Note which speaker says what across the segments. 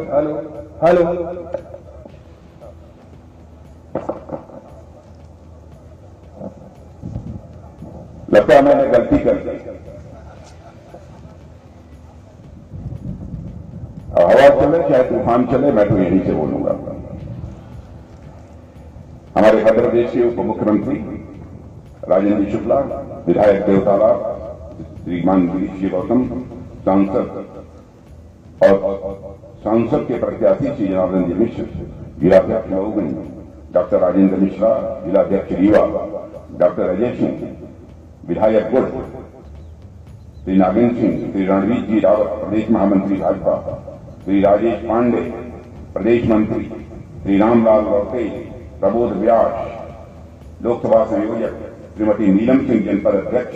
Speaker 1: Hello hello लगता है मैंने गलती कर दी। हवा चले चाहे तूफान चले, मैं तो यहीं से बोलूंगा। हमारे मध्य प्रदेश के उप मुख्यमंत्री राजेंद्र जी शुक्ला, विधायक देवताला श्रीमान गिरीश जी गौतम, सांसद के प्रत्याशी श्री जनार्दन जी मिश्र, जिलाध्यक्ष मऊगंज डॉक्टर राजेंद्र मिश्रा, जिलाध्यक्ष रीवा डॉक्टर अजय सिंह, विधायक गुड़ श्री नागेंद्र सिंह, श्री रणवीर जी रावत प्रदेश महामंत्री भाजपा, श्री राजेश पांडे प्रदेश मंत्री, श्री रामलाल लौटे, प्रबोध व्यास लोकसभा संयोजक, श्रीमती नीलम सिंह जनपद अध्यक्ष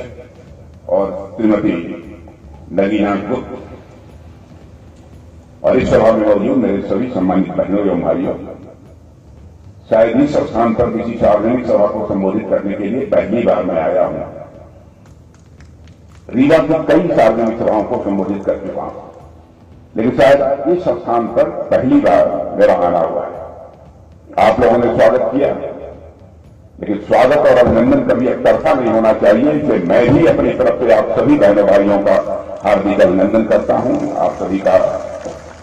Speaker 1: और श्रीमती नगीना गुप्त, और इस सभा में मौजूद मेरे सभी सम्मानित बहनों एवं भाइयों, शायद इस स्थान पर किसी सार्वजनिक सभा को संबोधित करने के लिए पहली बार मैं आया हूं। रीवा की कई सार्वजनिक सभाओं को संबोधित कर चुका हूं, लेकिन शायद इस स्थान पर पहली बार मेरा आना हुआ है। आप लोगों ने स्वागत किया, लेकिन स्वागत और अभिनंदन कभी एक तरफा नहीं होना चाहिए, इसलिए मैं भी अपनी तरफ से आप सभी बहनों भाइयों का हार्दिक अभिनंदन करता हूं, आप सभी का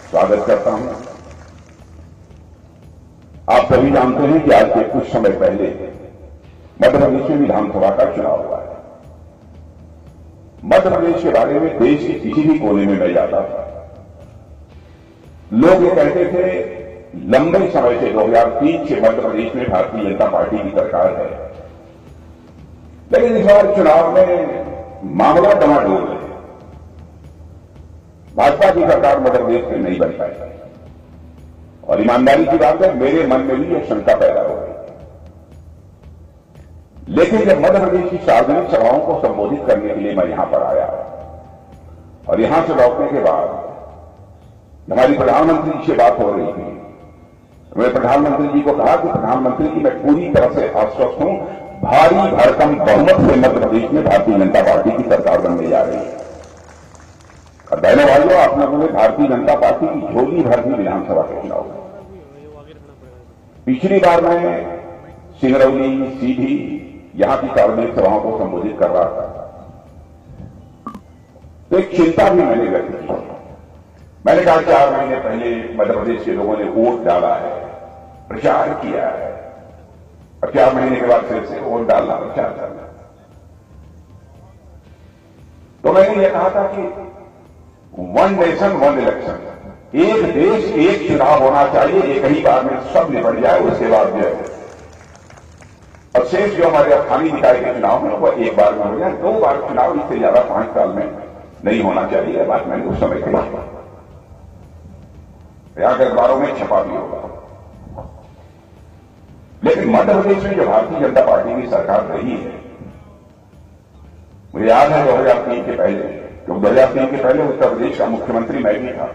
Speaker 1: स्वागत करता हूं। आप सभी जानते हैं कि आज से कुछ समय पहले मध्य प्रदेश में विधानसभा का चुनाव हुआ है। मध्य प्रदेश के बारे में देश के किसी भी कोने में मैं जाता था, लोग ये कहते थे लंबे समय से 2003 से मध्य प्रदेश में भारतीय जनता पार्टी की सरकार है, लेकिन इस बार चुनाव में मामला डमाडोल है। भाजपा की सरकार मध्य प्रदेश में नहीं बन पाई, और ईमानदारी की बात है, मेरे मन में भी यह शंका पैदा हो गई। लेकिन जब मध्य प्रदेश की सार्वजनिक सभाओं को संबोधित करने के लिए मैं यहां पर आया, और यहां से लौटने के बाद हमारी प्रधानमंत्री जी से बात हो रही थी, मैं प्रधानमंत्री जी को कहा कि प्रधानमंत्री जी मैं पूरी तरह से आश्वस्त हूं, भारी भरकम बहुमत से मध्य प्रदेश में भारतीय जनता पार्टी की सरकार बनने जा रही है। और बहनों भाइयों, आप लोगों ने भारतीय जनता पार्टी की झोली भर दी विधानसभा के चुनाव में। पिछली बार मैं सिंगरौली, सीधी यहां की सार्वजनिक सभाओं को संबोधित कर रहा था, तो एक चिंता भी मैंने व्यक्त की। मैंने कहा 4 महीने पहले मध्य प्रदेश के लोगों ने वोट डाला है, प्रचार किया है, और 4 महीने के बाद फिर से वोट डालना, प्रचार करना। तो मैंने यह कहा था कि 1 नेशन 1 इलेक्शन, एक देश एक चुनाव होना चाहिए, एक ही बार में सब निपट जाए, उसके बाद जो है और शेष जो हमारे स्थानीय निकाय के चुनाव में वो एक बार में हो जाए। 2 बार चुनाव इससे ज्यादा 5 साल में नहीं होना चाहिए, बात मैंने उस समय कही, यहां के अखबारों में छपा भी होगा। लेकिन मध्य प्रदेश में जो भारतीय जनता पार्टी की सरकार रही है, मुझे याद है 2003 के पहले, क्योंकि 2003 के पहले उत्तर प्रदेश का मुख्यमंत्री मैं भी था,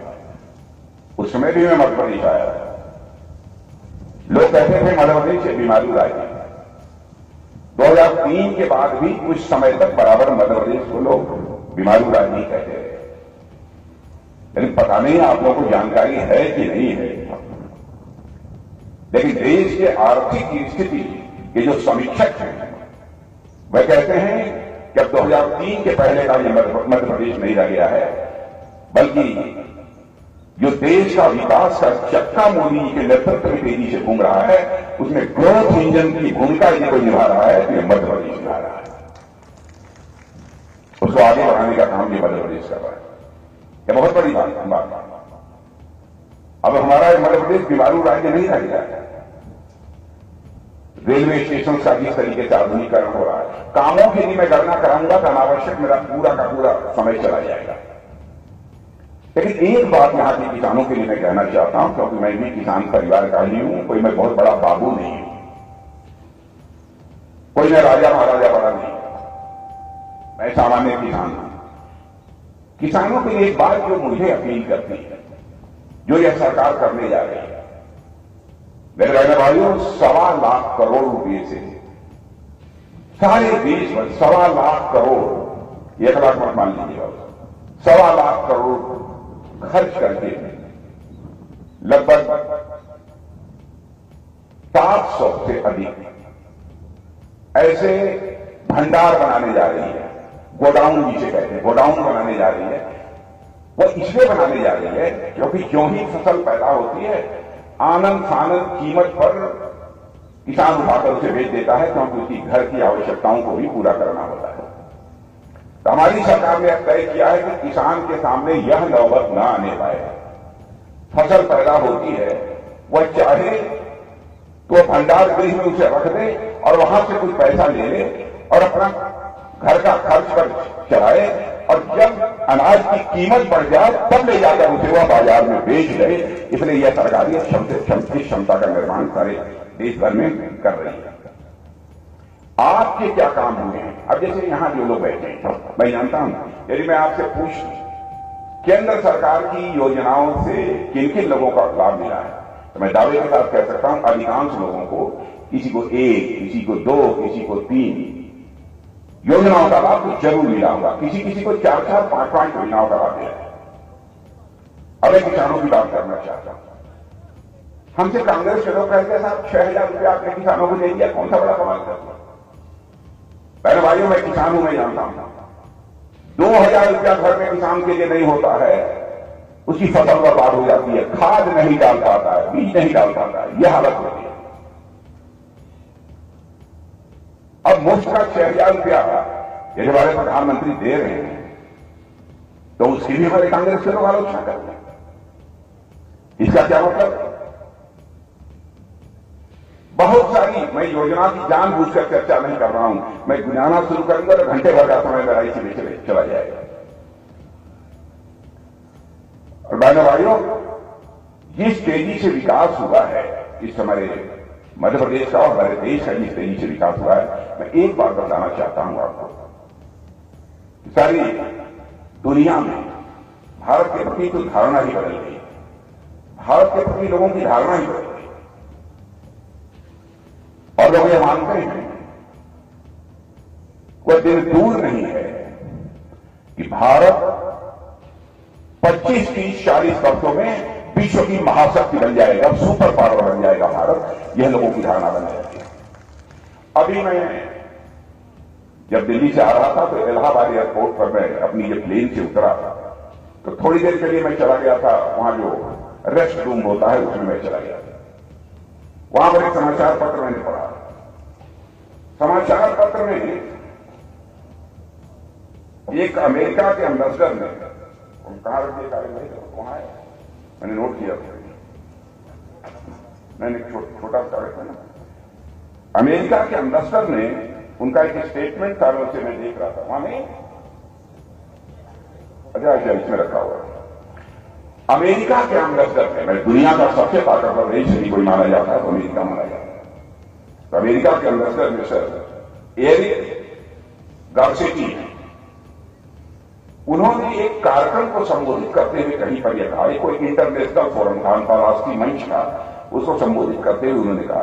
Speaker 1: उस समय भी मैं मध्य प्रदेश आया था। लोग कहते थे मध्य प्रदेश से बीमारू राज्य। 2003 के बाद भी कुछ समय तक बराबर मध्य प्रदेश को लोग बीमारू राज्य ही कहते थे, लेकिन पता नहीं आप लोगों को जानकारी है कि नहीं है। लेकिन देश के आर्थिक स्थिति के जो समीक्षक हैं वह कहते हैं कि अब 2003 के पहले का यह मध्य प्रदेश नहीं रह गया है, बल्कि जो देश का विकास का चक्का मोदी के नेतृत्व में तेजी से घूम रहा है, उसमें ग्रोथ इंजन की भूमिका यदि कोई निभा रहा है तो यह मध्य प्रदेश निभा रहा है। उसको आगे बढ़ाने का काम ये मध्य प्रदेश कर रहा है। यह बहुत बड़ी बात। अब हमारा मध्य प्रदेश बीमारू राज्य नहीं रह गया है। रेलवे स्टेशन का जिस तरीके से आधुनिकीकरण हो रहा है, कामों की यदि मैं गणना कराऊंगा तो अनावश्यक मेरा पूरा का पूरा समय चला जाएगा। लेकिन एक बात यहां के किसानों के लिए मैं कहना चाहता हूं, क्योंकि मैं भी किसान परिवार का ही हूं, कोई मैं बहुत बड़ा बाबू नहीं हूं, कोई मैं राजा महाराजा बड़ा नहीं, मैं सामान्य किसान हूं। किसानों के लिए एक बात जो मुझे अपील करती है, जो यह सरकार करने जा रही है, मेरे बहन भाइयों, 1.25 लाख करोड़ रुपए से सारे देश में 1.25 लाख करोड़, 1 लाख मत मान लीजिएगा, 1.25 लाख करोड़ खर्च करके लगभग 700 से अधिक ऐसे भंडार बनाने जा रही है, गोडाउन जिसे कहते हैं, गोडाउन बनाने जा रही है। वो इसलिए बनाने जा रही है क्योंकि जो ही फसल पैदा होती है आनंद फानंद कीमत पर किसान उठाकर उसे बेच देता है, क्योंकि उसकी घर की आवश्यकताओं को भी पूरा करना होता है। तो हमारी सरकार ने तय किया है कि किसान के सामने यह नौबत न आने पाए। फसल पैदा होती है, वह चाहे तो भंडार गृह में उसे रख दे और वहां से कुछ पैसा ले ले और अपना घर का खर्च पर चलाए, और जब अनाज की कीमत बढ़ जाए तब ले जाकर उसे वह बाजार में बेच दे। इसलिए यह सरकारी क्षमता का निर्माण सारे देश भर में कर रही है। आपके क्या काम हुए हैं? अब जैसे यहां जो लोग बैठे हैं, मैं जानता हूं, यदि मैं आपसे पूछ केंद्र सरकार की योजनाओं से किन किन लोगों का लाभ मिला है, तो मैं दावे के साथ कह सकता हूं अधिकांश लोगों को, किसी को 1, किसी को 2, किसी को 3 योजनाओं का लाभ तो जरूर मिला होगा। किसी किसी को 4-4, 5-5 योजनाओं का लाभ मिला है। अब मैं किसानों की बात करना चाहता हूं। हमसे कांग्रेस के लोग कहते हैं साहब 6,000 रुपया आपने किसानों को दे दिया, कौन सा बड़ा कमाल कर दिया। पहले भाइयों, मैं किसान हूं, मैं जानता हूं 2,000 रुपया घर में किसान के लिए नहीं होता है, उसकी फसल बर्बाद हो जाती है, खाद नहीं डाल पाता है, बीज नहीं डाल पाता है, यह हालत होती है। अब मुफ्त का 6,000 रुपया यदि हमारे प्रधानमंत्री दे रहे हैं तो उसकी भी हमारे कांग्रेस के लोग आलोचना कर रहे हैं। इसका क्या मतलब? बहुत सारी, मैं योजना की जानबूझकर चर्चा नहीं कर रहा हूं, मैं गुनाना शुरू करूंगा तो घंटे भर का समय मेरा इसी चला जाएगा। और बहनों भाइयों, जिस तेजी से विकास हुआ है इस हमारे मध्य प्रदेश का और हमारे देश का जिस तेजी से विकास हुआ है, मैं एक बात बताना चाहता हूं आपको, सारी दुनिया में भारत के प्रति कुछ धारणा ही बदल गई। भारत के प्रति लोगों की धारणा ही बदल गई और लोग ये मानते हैं कोई दिन दूर नहीं है कि भारत 25, 30, 40 वर्षों में विश्व की महाशक्ति बन जाएगा, सुपर पावर बन जाएगा भारत। यह लोगों की धारणा बन जाएगी। अभी मैं जब दिल्ली से आ रहा था तो इलाहाबाद एयरपोर्ट पर मैं अपनी जब प्लेन से उतरा तो थोड़ी देर के लिए मैं चला गया था, वहां जो रेस्ट रूम होता है उसमें मैं चला गया था। वहां पर एक समाचार पत्र मैंने पढ़ा। समाचार पत्र में एक अमेरिका के एम्बेसडर ने, कहां रखिए वहां है, मैंने नोट किया, मैंने छोटा सा रखा ना, अमेरिका के एम्बेसडर ने उनका एक स्टेटमेंट था, उसे मैं देख रहा था, वहां नहीं, अच्छा इसमें रखा हुआ है। अमेरिका के एम्बेसडर ने, मैं दुनिया का सबसे ताकतवर देश यदि कोई माना जाता है तो अमेरिका माना जाता है। तो अमेरिका के एम्बेसडर मिस्टर एरिक गार्सेटी, उन्होंने एक कार्यक्रम को संबोधित करते हुए कहीं पर यह कहा, कोई इंटरनेशनल फोरम था, अंतर्राष्ट्रीय मंच था, उसको संबोधित करते हुए उन्होंने कहा,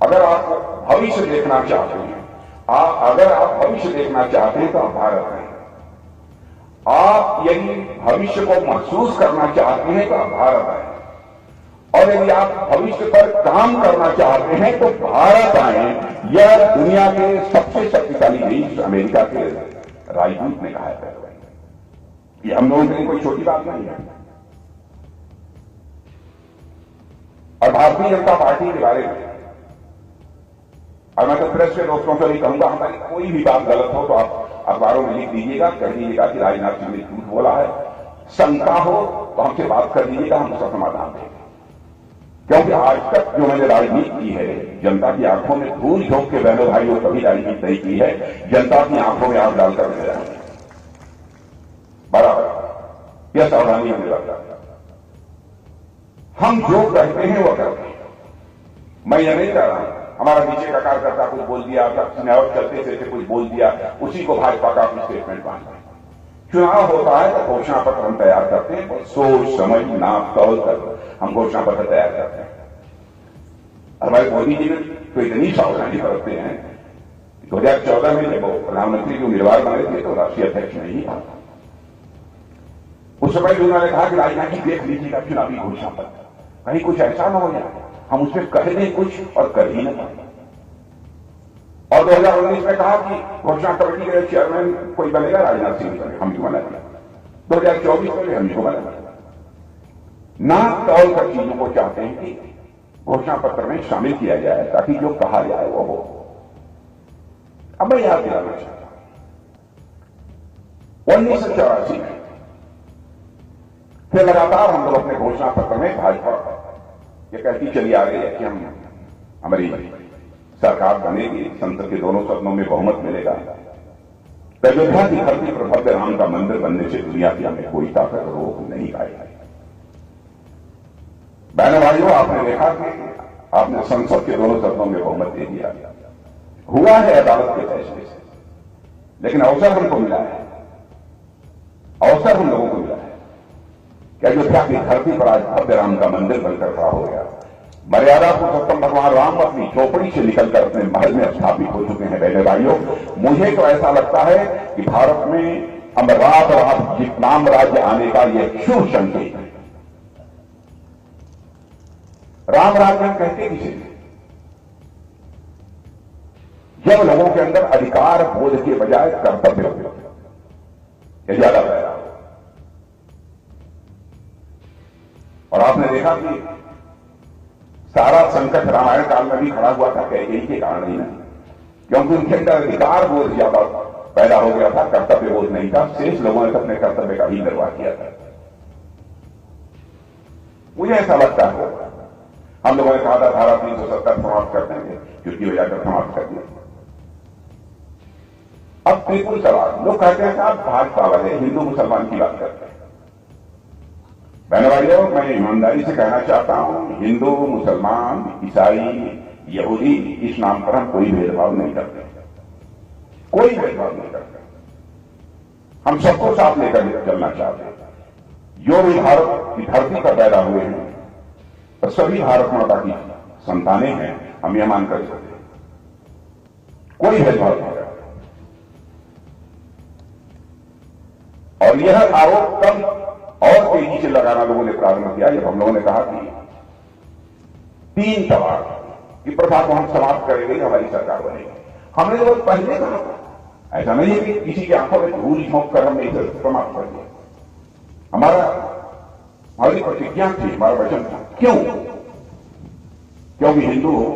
Speaker 1: अगर आप भविष्य देखना चाहते हैं, अगर आप भविष्य देखना चाहते हैं तो आप भारत में, आप यदि भविष्य को महसूस करना चाहते हैं तो आप भारत आए, और यदि आप भविष्य पर काम करना चाहते हैं तो भारत आए। यह दुनिया के सबसे शक्तिशाली देश अमेरिका के राजदूत ने कहा है। ये हम लोगों के लिए कोई छोटी बात नहीं है। और भारतीय जनता पार्टी के बारे में, और मैं तो प्रेस के दोस्तों से भी कहूंगा, हमारी कोई भी बात गलत हो तो आप अखबारों में लिख दीजिएगा, कह दीजिएगा कि राजनाथ सिंह ने झूठ बोला है। शंका हो तो हमसे बात कर दीजिएगा, हम उसका समाधान देंगे। क्योंकि आज तक जो मैंने राजनीति की है, जनता की आंखों में धूल झोंक के बहनों भाइयों कभी राजनीति नहीं की है, जनता की आंखों में आग डालकर रह रहे हैं बराबर। यह सावधानी हमें लगता है। हम जो कहते हैं वो करते हैं। मैं यह नहीं कह रहा हूं हमारा नीचे का कार्यकर्ता कुछ बोल दिया, चुनाव चलते चलते कुछ बोल दिया, उसी को भाजपा का अपनी स्टेटमेंट मानते हैं। चुनाव होता है तो घोषणा पत्र हम तैयार करते हैं, सोच समझ नाप तौल कर हम घोषणा पत्र तैयार करते हैं। हमारे मोदी जी ने तो इतनी सावधानी बरतते हैं। 2014 में जब वो प्रधानमंत्री के उम्मीदवार बने थे तो राष्ट्रीय अध्यक्ष नहीं था। उस समय उन्होंने कहा कि राजनीति देख लीजिएगा चुनावी घोषणा पत्र। कहीं कुछ ऐसा ना हो जाए हम उससे कह दें कुछ और कर ही न पाए। और 2019 में कहा कि घोषणा कमेटी के चेयरमैन कोई बनेगा, राजनाथ सिंह बने, हम ही बना दिया। 2024 में हम ही को बना दिया। ना तौल कर चीजों को चाहते हैं कि घोषणा पत्र में शामिल किया जाए ताकि जो कहा जाए वो हो। अब मैं याद दिलाना चाहता हूं 1984 में फिर लगातार हम लोग अपने घोषणा पत्र में भाजपा ये कहती चली आ रही है कि हम हमारी सरकार बनेगी, संसद के दोनों सदनों में बहुमत मिलेगा, अयोध्या की धरती पर भव्य राम का मंदिर बनने से दुनिया की हमें कोई ताकत रोक नहीं पाएगी। बहनों भाइयों, आपने देखा कि आपने संसद के दोनों सदनों में बहुमत दे दिया, हुआ है अदालत के फैसले से, लेकिन अवसर हमको मिला है, अवसर हम लोगों को मिला है कि अयोध्या की धरती पर आज भव्य राम का मंदिर बनकर खड़ा हो गया। मर्यादा पुरुषोत्तम भगवान राम अपनी चौपड़ी से निकलकर अपने महल में स्थापित हो चुके हैं। बहने भाइयों, मुझे तो ऐसा लगता है कि भारत में अमरनाथ राम राज्य आने का यह शुभ संकेत है। राम राज्य कहते किसे, जब लोगों के अंदर अधिकार बोध के बजाय कर्तव्य हो, यह ज्यादा पैदा हो। और आपने देखा कि सारा संकट रामायण काल में भी खड़ा हुआ था कैकेयी के कारण ही नहीं, क्योंकि उनके अंदर अधिकार बोध ज्यादा पैदा हो गया था, कर्तव्य बोध नहीं था। शेष लोगों ने अपने कर्तव्य का ही निर्वाह किया था। मुझे ऐसा लगता है हम लोगों ने कहा था धारा 370 समाप्त कर देंगे, छुट्टी हो जाकर समाप्त कर दिया। अब त्रिपुल तलाक, लोग कहते हैं आप भाजपा वाले हिंदू मुसलमान की बात करते हैं। बहनों भाइयों, मैं ईमानदारी से कहना चाहता हूं, हिंदू मुसलमान ईसाई यहूदी इस नाम पर हम कोई भेदभाव नहीं करते, कोई भेदभाव नहीं करते। हम सबको साथ लेकर चलना चाहते हैं। जो भी भारत की धरती पर पैदा हुए हैं और सभी भारत माता की संतानें हैं, हम यह मानकर चलते हैं, कोई भेदभाव नहीं करते। और यह आरोप कब और तेजी से लगाना लोगों ने प्रारंभ किया जब हम लोगों ने कहा कि 3 तलाक की प्रथा को हम समाप्त करेंगे, हमारी सरकार बनेगी। हमने जो पहले कहा था, ऐसा नहीं है कि किसी की आंखों में धूल झोंक कर हमने इसे समाप्त कर दिया। हमारी प्रतिज्ञा थी, हमारा वचन था। क्यों? क्योंकि हिंदू हो,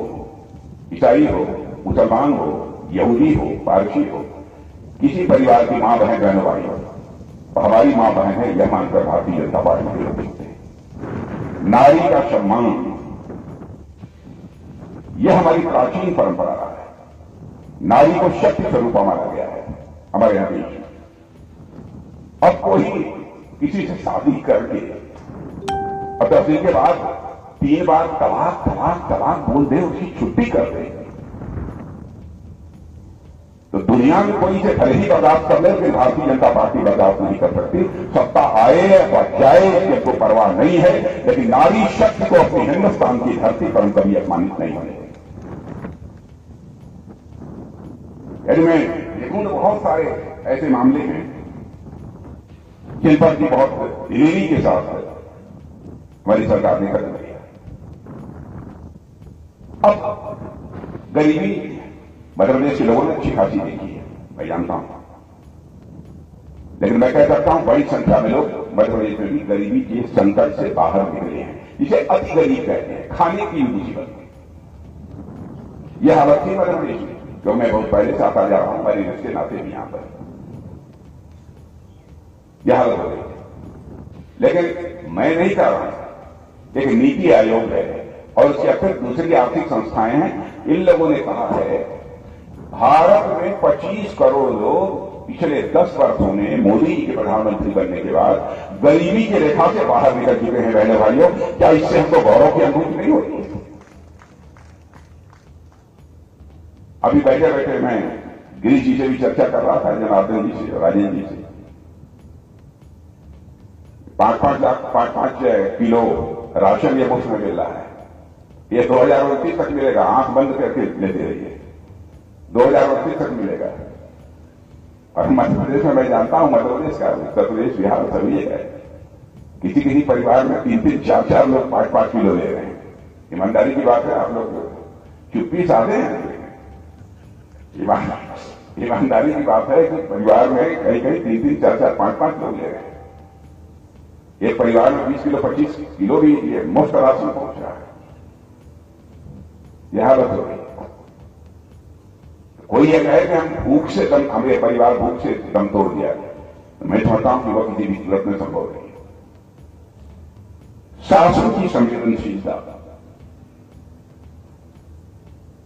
Speaker 1: ईसाई हो, मुसलमान हो, यहूदी हो, पारसी हो, किसी परिवार की मां बहन बहनों भाई हो, हमारी मां बहन है यह मानकर भारतीय जनता पार्टी के लोग चलते हैं। नारी का सम्मान यह हमारी प्राचीन परंपरा है। नारी को शक्ति स्वरूप माना गया है हमारे यहां देश में। अब कोई किसी से शादी करके अब 10 दिन के बाद 3 बार तलाक तलाक तलाक बोल दे, उसकी छुट्टी कर दे, तो दुनिया में कोई इसे भले ही बर्दाश्त कर ले, लेकिन भारतीय जनता पार्टी बर्दाश्त नहीं कर सकती। सत्ता आए या जाए इसकी तो परवाह नहीं है, लेकिन नारी शक्ति को अपनी हिंदुस्तान की धरती पर हम कभी अपमानित नहीं होने देंगे। यदि मैं देखूं तो बहुत सारे ऐसे मामले हैं जिन पर की बहुत दिलेरी के साथ हमारी सरकार ने कदम लिया। अब गरीबी मध्य प्रदेश के लोगों ने अच्छी खासी देखी है, मैं जानता हूं, लेकिन मैं कह सकता हूं बड़ी संख्या में लोग मध्य प्रदेश में भी गरीबी के संकट से बाहर निकले हैं, जिसे अति गरीब कहते हैं, खाने की मुसीबत। यह हालत थी मध्य प्रदेश में, जो मैं बहुत पहले से आता जा रहा हूं, मेरे रिश्ते नाते भी यहां पर यह हालत हो गई। लेकिन मैं नहीं कह रहा, एक नीति आयोग है और उसके अतिरिक्त दूसरी आर्थिक संस्थाएं हैं, इन लोगों ने कहा है भारत में 25 करोड़ लोग पिछले 10 वर्षों में मोदी जी के प्रधानमंत्री बनने के बाद गरीबी की रेखा से बाहर निकल चुके हैं। बहने भाइयों, क्या इससे हमको गौरव की अनुभूति नहीं होती? अभी बैठे बैठे मैं गिरीश जी से भी चर्चा कर रहा था, जनार्दन जी से, राजेंद्र जी से, 5-5 किलो राशन ये मुफ्त में मिल रहा है। ये 2029 तक मिलेगा, आंख बंद करके लेते रहिए, 2029 तक मिलेगा। और मध्य प्रदेश में मैं जानता हूं, मध्य प्रदेश का, उत्तर प्रदेश, बिहार सभी है, किसी किसी परिवार में 3-3, 4-4 लोग 5-5 किलो ले रहे हैं। ईमानदारी की बात है, आप लोग चुप्पी साधे हैं। ईमानदारी की बात है कि परिवार में कहीं कहीं 3-3, 4-4, 5-5 लोग ले रहे हैं। एक परिवार में 20 किलो 25 किलो भी ये मुफ्त राशन पहुंच रहा है। यह हालत हो रही है। कोई ये कहे कि हम भूख से दम, हमारे परिवार भूख से दम तोड़ दिया, मैं समझता हूं कि वह किसी भी सूरत में संभव नहीं है। शासन की संवेदनशीलता,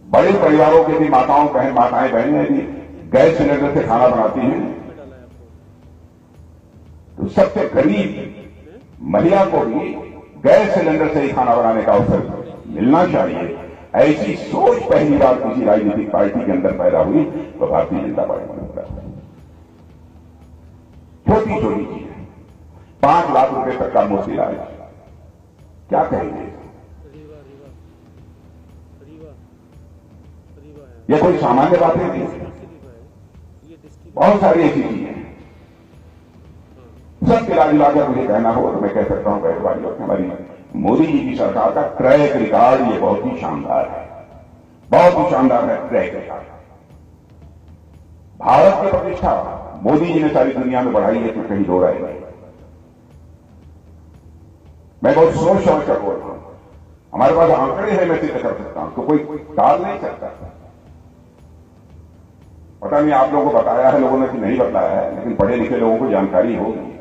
Speaker 1: बड़े परिवारों के भी माताएं बहनें यदि गैस सिलेंडर से खाना बनाती हैं तो सबसे गरीब महिला को भी गैस सिलेंडर से ही खाना बनाने का अवसर मिलना चाहिए। ऐसी सोच पहली बार किसी राजनीतिक पार्टी के अंदर पैदा हुई तो भारतीय जनता पार्टी में होता है। छोटी छोटी चीजें, 5 लाख रुपए तक का मुफ्त इलाज, क्या कहेंगे? यह कोई सामान्य बातें नहीं, बहुत सारी ऐसी चीजें हैं। सब मिलाकर मुझे कहना हो तो मैं कह सकता हूं बैठ वाली हमारी मोदी जी की सरकार का ट्रैक रिकॉर्ड ये बहुत ही शानदार है, बहुत ही शानदार है ट्रैक रिकॉर्ड। भारत की प्रतिष्ठा मोदी जी ने सारी दुनिया में बढ़ाई है, इसमें कहीं दो राय नहीं। मैं बहुत सोच समझ कर बोल रहा हूं, हमारे पास आंकड़े हैं, मैं सिद्ध कर सकता हूं, तो कोई टाल नहीं सकता। पता नहीं आप लोगों को बताया है लोगों ने कि नहीं बताया है, लेकिन पढ़े लिखे लोगों को जानकारी होगी।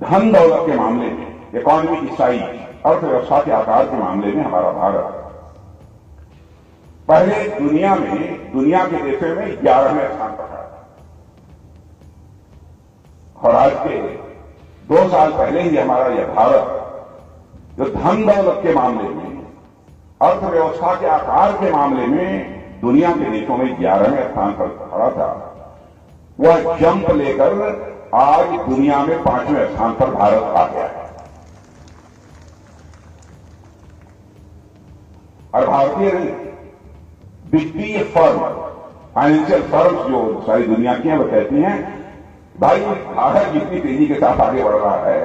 Speaker 1: धन दौलत के मामले में, इकोनॉमिक साइज, अर्थव्यवस्था के आकार के मामले में हमारा भारत पहले दुनिया के देशों में 11वें स्थान पर था। और आज के 2 साल पहले ही हमारा यह भारत जो धन दौलत के मामले में, अर्थव्यवस्था के आकार के मामले में दुनिया के देशों में 11वें स्थान पर खड़ा था, वह जंप लेकर आज दुनिया में 5वें स्थान पर भारत आ गया है। और भारतीय वित्तीय फर्म, फाइनेंशियल फर्म्स जो सारी दुनिया की हैं, वो कहती हैं भाई भारत जितनी तेजी के साथ आगे बढ़ रहा है,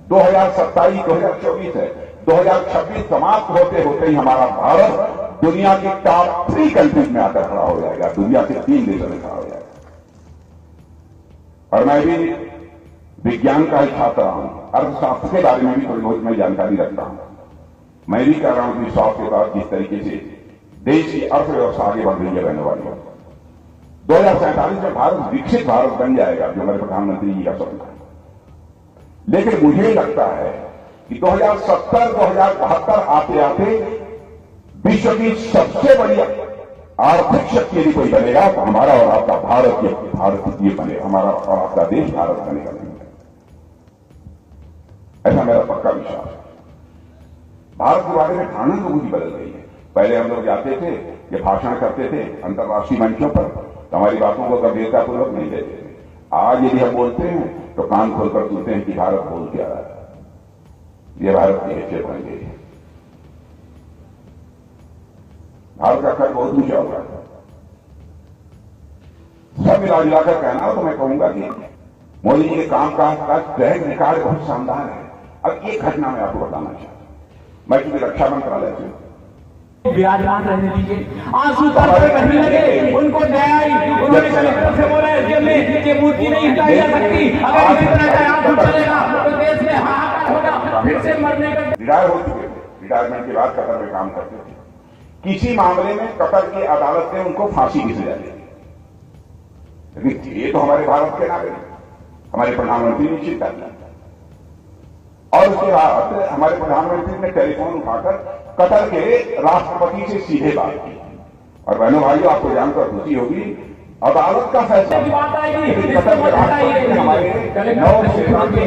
Speaker 1: 2027-2024 है, 2026 समाप्त होते होते ही हमारा भारत दुनिया की टॉप 3 कंट्रीज में आकर खड़ा हो जाएगा, दुनिया के 3 देशों में खड़ा हो जाएगा। और मैं भी विज्ञान का ही छात्र हूं, अर्थशास्त्र के बारे में भी थोड़ी बहुत मैं जानकारी रखता हूं। मैं भी कह रहा हूं कि विश्वास के साथ जिस तरीके से देश की अर्थव्यवस्था आगे बढ़ रही है, रहने वाली है, 2047 में भारत विकसित भारत बन जाएगा, जो हमारे प्रधानमंत्री जी का सपना है। लेकिन मुझे लगता है कि 2070-2072 आते आते विश्व की सबसे बड़ी आर्थिक शक्ति यदि कोई बनेगा तो हमारा और आपका भारत ये बनेगा, हमारा और आपका देश भारत बनेगा। ऐसा मेरा पक्का विश्वास है। भारत के बारे में धारणा तो मुझे बदल गई है। पहले हम लोग जाते थे, ये भाषण करते थे अंतर्राष्ट्रीय मंचों पर, तो हमारी बातों को गंभीरतापूर्वक नहीं लेते थे। आज यदि हम बोलते हैं तो कान खोलकर सुनते हैं कि भारत बोल क्या रहा है। ये भारत की हैसियत बन गई है। भारत का खर्च बहुत ऊंचा होगा। सब मिलाकर कहना तो मैं कहूंगा कि मोदी जी के काम का ट्रैक रिकॉर्ड बहुत शानदार है। अब एक घटना मैं आपको बताना चाहता हूं। मैं क्योंकि रक्षा मंत्रालय से
Speaker 2: विराजमान रहने दीजिए। आंसू तरफे बहने लगे, उनको दया आई। उन्होंने कलेक्टर से बोला कि मूर्ति नहीं हटाई जा सकती, अगर इसी तरह का आंसू चलेगा तो देश में हाहाकार होगा। फिर से मरने का
Speaker 1: रिटायर हो चुके थे, रिटायरमेंट के बाद कतर में काम करते थे। किसी मामले में कतर की अदालत ने उनको फांसी की सजा दी, लेकिन ये तो हमारे भारत के नागरिक, हमारे प्रधानमंत्री निश्चित कर दिया। और उसके बाद हमारे प्रधानमंत्री ने टेलीफोन उठाकर कतर के राष्ट्रपति से सीधे बात की। और बहनों भाइयों, आपको जानकर खुशी होगी, अदालत का फैसला कतर के राष्ट्रपति ने हमारे 9 सेना के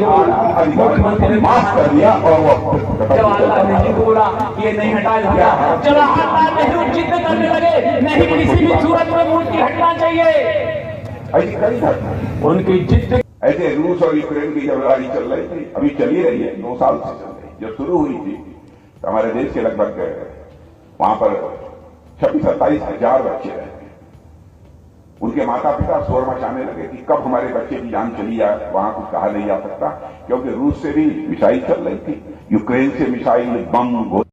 Speaker 1: अधिकारियों को माफ कर दिया और वो
Speaker 2: जवाहरलाल नेहरू बोला ये नहीं हटाया जाता। जवाहरलाल नेहरू जिद करने लगे, नहीं किसी भी सूरत में मूर्ति हटना चाहिए।
Speaker 1: ऐसी कई घटना
Speaker 2: उनकी जिद।
Speaker 1: ऐसे रूस और यूक्रेन की जब लड़ाई चल रही थी, अभी चली रही है, 2 साल से चल रही, जब शुरू हुई थी तो हमारे देश के लगभग वहां पर 26-27 हजार बच्चे रहते हैं। उनके माता पिता शोर मचाने लगे कि कब हमारे बच्चे की जान चली जाए, वहां कुछ कहा नहीं जा सकता, क्योंकि रूस से भी मिसाइल चल रही थी, यूक्रेन से मिसाइल, बम,